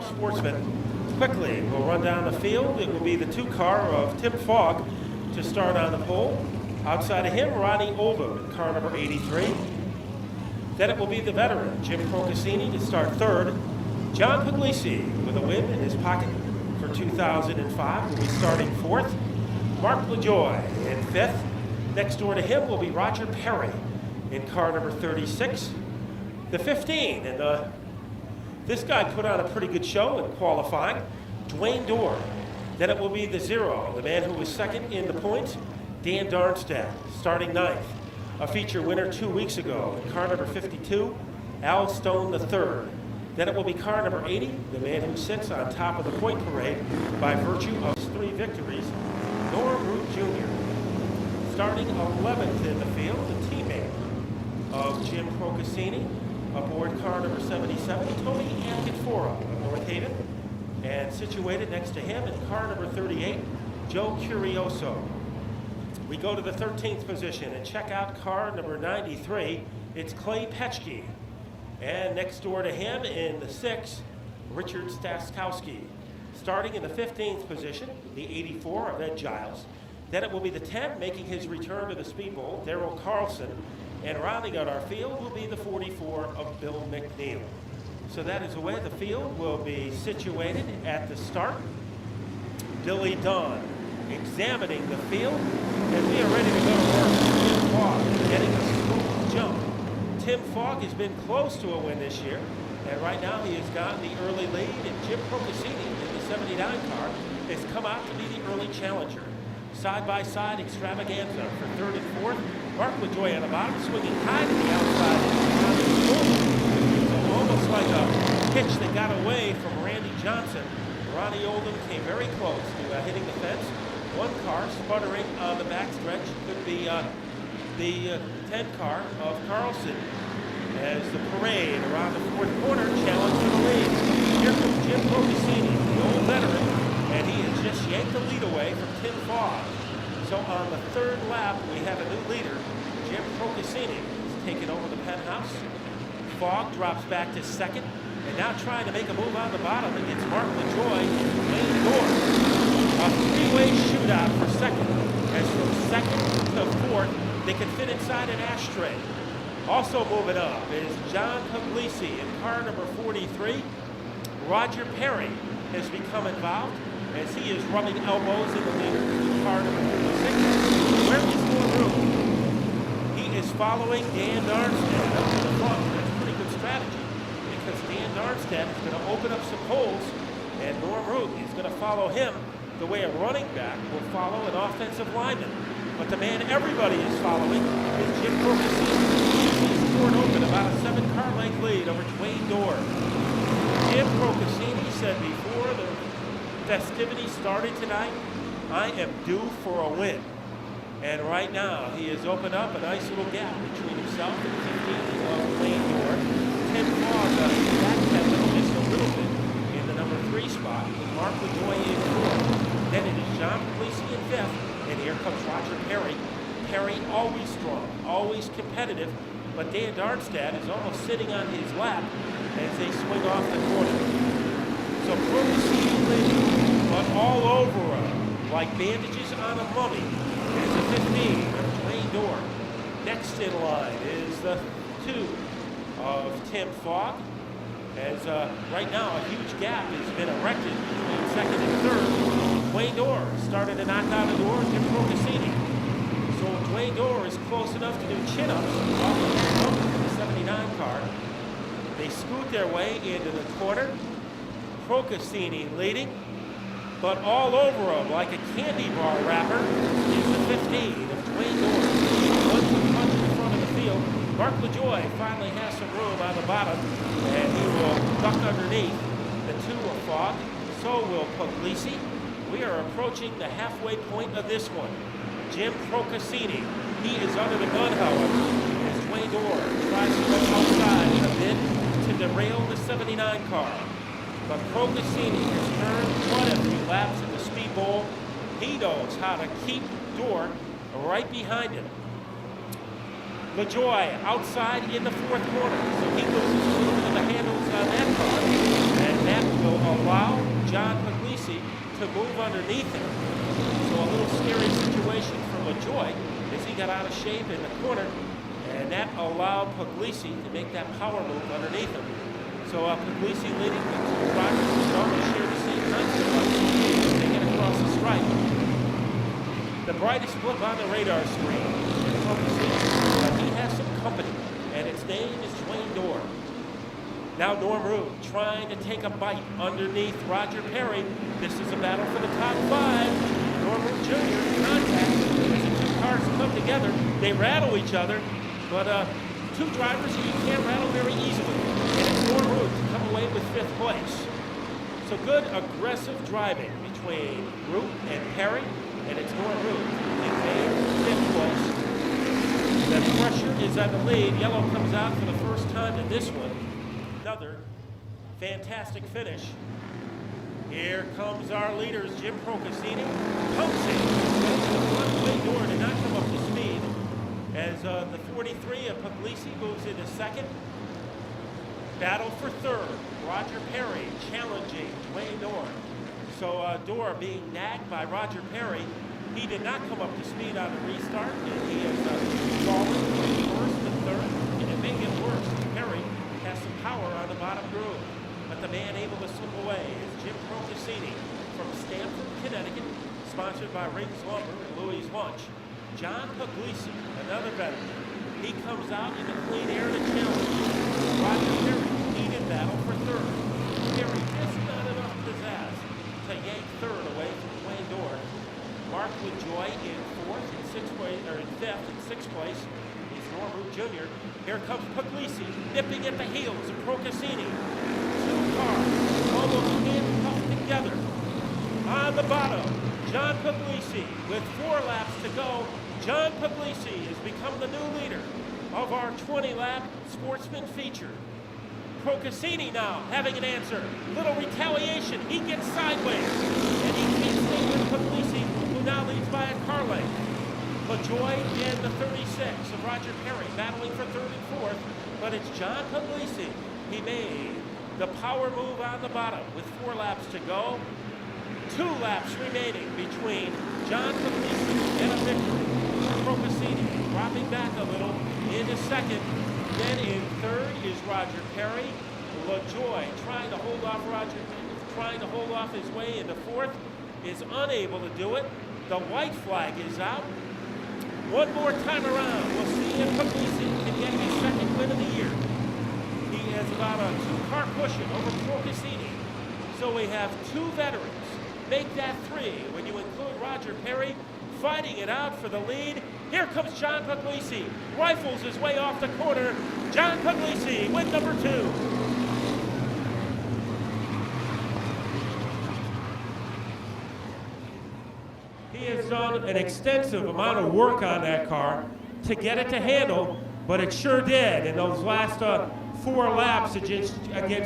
Sportsman. Quickly, we'll run down the field. It will be the 2 car of Tim Fogg to start on the pole. Outside of him, Ronnie Oldham in car number 83. Then it will be the veteran, Jim Procaccini, to start 3rd. John Puglisi, with a win in his pocket for 2005, will be starting 4th. Mark LaJoy in 5th. Next door to him will be Roger Perry in car number 36. The 15, and this guy put on a pretty good show in qualifying, Dwayne Dorr. Then it will be the 0, the man who was 2nd in the points, Dan Darnstead, starting 9th. A feature winner 2 weeks ago in car number 52, Al Stone III. Then it will be car number 80, the man who sits on top of the point parade by virtue of 3 victories, Norm Root Jr. Starting 11th in the field, the teammate of Jim Procaccini, aboard car number 77, Tony Ancanfora of North Haven. And situated next to him in car number 38, Joe Curioso. We go to the 13th position and check out car number 93. It's Clay Petchke. And next door to him in the 6th, Richard Staskowski. Starting in the 15th position, the 84 of Ed Giles. Then it will be the 10, making his return to the Speedbowl, Darrell Carlson. And rounding out our field will be the 44 of Bill McNeil. So that is the way the field will be situated at the start. Billy Dunn examining the field, and we are ready to go to work. Tim Fogg getting a smooth jump. Tim Fogg has been close to a win this year, and right now he has gotten the early lead, and Jim Procaccini in the 79 car has come out to be the early challenger. Side-by-side extravaganza for 3rd and 4th. Mark LaJoy on the bottom, swinging high to the outside. So almost like a pitch that got away from Randy Johnson. Ronnie Oldham came very close to hitting the fence. 1 car sputtering on the backstretch could be the 10 car of Carlson. As the parade around the 4th corner challenged for the lead. Here comes Jim Procaccini, the old veteran, and he has just yanked the lead away from Tim Fogg. So on the 3rd lap, we have a new leader. Jim Procaccini is taking over the penthouse. Fogg drops back to 2nd, and now trying to make a move on the bottom against Mark LaJoy and Wayne Dorr. A 3-way shootout for 2nd, as from 2nd to 4th, they can fit inside an ashtray. Also moving up is John Puglisi in car number 43. Roger Perry has become involved as he is rubbing elbows in the leader in car number 46. Where is more room? He is following Dan Darnstead up to the front. That's a pretty good strategy because Dan Darnstead is going to open up some holes, and Norm Root is going to follow him the way a running back will follow an offensive lineman. But the man everybody is following is Jim Procaccini. He's scored open about a 7-car length lead over Dwayne Dorr. Jim Procaccini said before the festivities started tonight, I am due for a win. And right now, he has opened up a nice little gap between himself and the 15 of Dwayne Dorr. Tim Fogg backpedaling just a little bit in the number 3 spot with Mark LaJoy in 4th. Then it is John Puglisi in 5th, and here comes Roger Perry. Perry always strong, always competitive, but Dan Darnstead is almost sitting on his lap as they swing off the corner. So Procaccini leading, but all over him, like bandages on a mummy, is the 15 of Dwayne Dorr. Next in line is the 2 of Tim Fogg, as right now a huge gap has been erected between 2nd and 3rd. Dwayne Dorr started to knock down the door of Jim Procaccini. So Dwayne Dorr is close enough to do chin-ups off of the 79 car. They scoot their way into the corner. Procaccini leading, but all over him like a candy bar wrapper is the 15 of Dwayne Dorr. 1-2 punch in front of the field. Mark LaJoy finally has some room on the bottom, and he will duck underneath the 2 of Fogg. So will Puglisi. We are approaching the halfway point of this one. Jim Procaccini, he is under the gun, however, as Dwayne Dorr tries to go outside a bit to derail the 79 car. But Procaccini has turned quite a few laps in the Speedbowl. He knows how to keep Dorr right behind him. LaJoy outside in the fourth corner, so he loses a little bit of the handles on that car, and that will allow John Puglisi to move underneath him. So a little scary situation for LaJoy as he got out of shape in the corner, and that allowed Puglisi to make that power move underneath him. So Puglisi leading the two drivers who almost share the same concept. They get across the stripe. The brightest blip on the radar screen is Puglisi. He has some company, and its name is Dwayne Dorr. Now Norm Root trying to take a bite underneath Roger Perry. This is a battle for the top five. Norm Root Jr. contact as the two cars come together. They rattle each other, but two drivers you can't rattle very easily. And it's Norm Root to come away with fifth place. So good aggressive driving between Root and Perry, and it's Norm Root in fifth place. The pressure is on the lead. Yellow comes out for the first time in this one. Another fantastic finish. Here comes our leaders, Jim Procaccini. Pumps in. Dwayne Dorr did not come up to speed. As the 43 of Puglisi moves into second. Battle for third. Roger Perry challenging Dwayne Dorr. So Dorr being nagged by Roger Perry. He did not come up to speed on the restart, and he is falling from first to third, and it may get worse. Perry has some power on the bottom groove, but the man able to slip away is Jim Procaccini from Stamford, Connecticut, sponsored by Rings Lumber and Louis Lunch. John Puglisi, another veteran. He comes out in the clean air to challenge Roger Perry. Heated battle for third. Perry just not enough pizzazz to yank third away from Dwayne Dorr. Mark LaJoy in fourth, in sixth place, or in fifth, in sixth place. He's Norm Root Jr. Here comes Puglisi, nipping at the heels of Procaccini. Two cars almost handcuffed together. On the bottom, John Puglisi with 4 laps to go. John Puglisi has become the new leader of our 20-lap Sportsman feature. Procaccini now having an answer. Little retaliation. He gets sideways, and he can't stay with Puglisi, who now leads by a car length. LaJoy and the 36 of Roger Perry battling for third and fourth, but it's John Puglisi. He made the power move on the bottom with 4 laps to go. 2 laps remaining between John Puglisi and a victory. Procaccini dropping back a little into second. Then in third is Roger Perry. LaJoy trying to hold off his way into fourth, is unable to do it. The white flag is out. One more time around, we'll see if Puglisi can get his second win of the year. He has about a 2-car cushion over Procaccini. So we have 2 veterans. Make that 3 when you include Roger Perry fighting it out for the lead. Here comes John Puglisi. Rifles his way off the corner. John Puglisi with number 2. He has done an extensive amount of work on that car to get it to handle, but it sure did in those last 4 laps against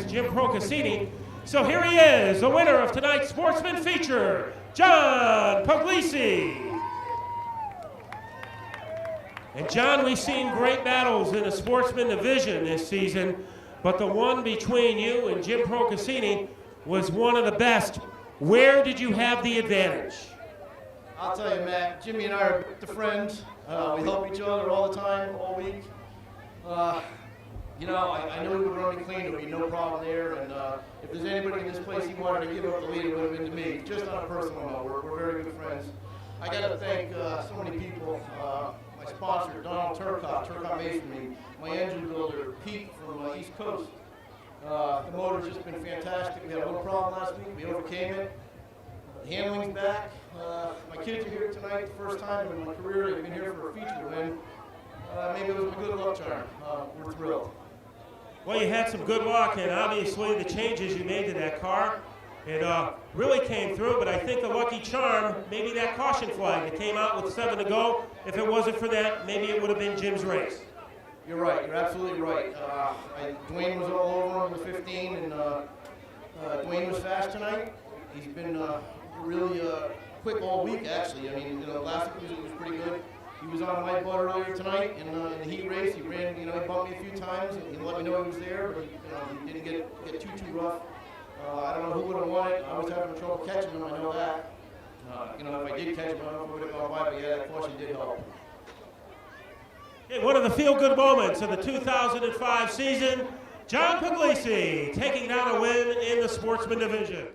Jim Procaccini. So here he is, the winner of tonight's Sportsman feature, John Puglisi. And John, we've seen great battles in the Sportsman division this season, but the one between you and Jim Procaccini was one of the best. Where did you have the advantage? I'll tell you, Matt, Jimmy and I are good friends. We help each other all the time, all week. You know, I knew we would run it clean. There would be no problem there. And if there's anybody in this place he wanted to give up the lead, it would have been to me. Just on a personal note, we're very good friends. I got to thank so many people. My sponsor, Donald Turcotte Masonry, my engine builder, Pete from East Coast. The motor's just been fantastic. We had a little problem last week. We overcame it. The handling's back. My kids are here tonight, the first time in my career they've been here for a feature win. Maybe it was a good luck charm. We're thrilled. Well, you had some good luck, and obviously the changes you made to that car, it really came through, but I think the lucky charm, maybe that caution flag that came out with 7 to go, if it wasn't for that, maybe it would have been Jim's race. You're right, you're absolutely right. Dwayne was all over on the 15, and Dwayne was fast tonight. He's been really quick all week, actually. I mean, last week was pretty good. He was on my boat earlier tonight in the heat race. He ran, he bumped me a few times. He let me know he was there, but he didn't get too rough. I don't know who would have won it. I was having trouble catching him. I know that. If I did catch him, I don't know if I would have gone by, but yeah, that caution did help. Okay, one of the feel-good moments of the 2005 season, John Puglisi taking down a win in the Sportsman division.